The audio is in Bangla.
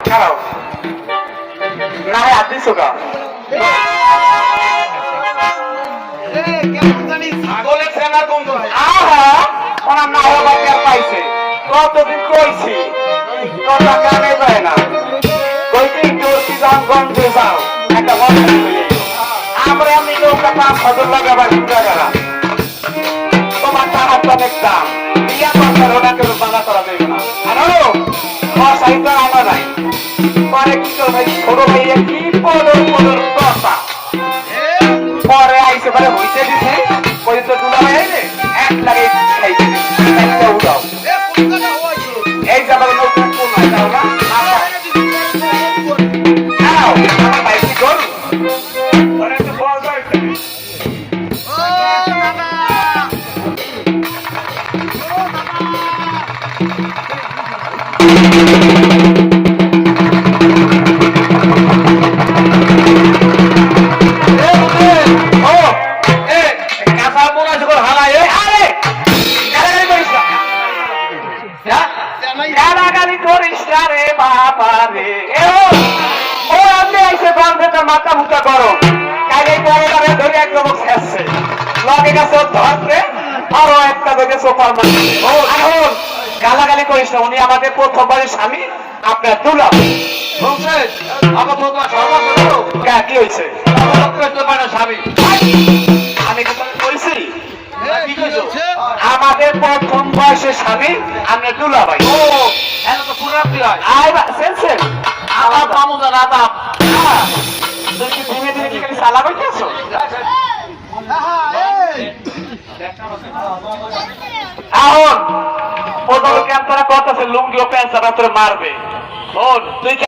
খারাপ না হয় আদিস হোগা ছাগলের সেনা গন্ধ আহা ওনার না হওয়া আর পাইছে কতদিন কইছি কথা কানে যায় না কইতে জোরকি যাও গন্ধে যাও একটা কথা আমরা আমি নৌকা 5,000 লাগাবার জায়গা তোমার টাকা দেখতাম ইয়া পাঁচবার ওনাকে বাধা করা যাবে না আরো সাহিত্য আনা নাই পরে কি করবে ছোট ভাইয়া কি পদর কথা পরে আইসে পরে হইতে দিছে ওই তো দুলা ভাই আইলে এক লাগে খাইতে একটা উঠাও এই যাবার নৌকা কোন হয় যাও না আও আমার ভাই কি করু পরে তো বল যায় মাথা মুটা করো কাজে পরে ধরে একদম শেষছে লগে গেছে ধরতে আরো একটা দেখে সোফার মারছে এখন গালাগালি করিস না উনি আমাদের প্রথমবারের স্বামী আপনার দুলা কি হয়েছে স্বামী আমি বলছি আমাদের প্রথম বয়সের স্বামী আপনার দুলা ভাই তো পুরাপ্তি হয় আমার মামুদা দাদা তুমি ধীমে ধীমে কি খালি সালা বইতেছ এখন ওদেরকে আপনারা কথা লুঙ্গি ও প্যান্ট মারবে তুই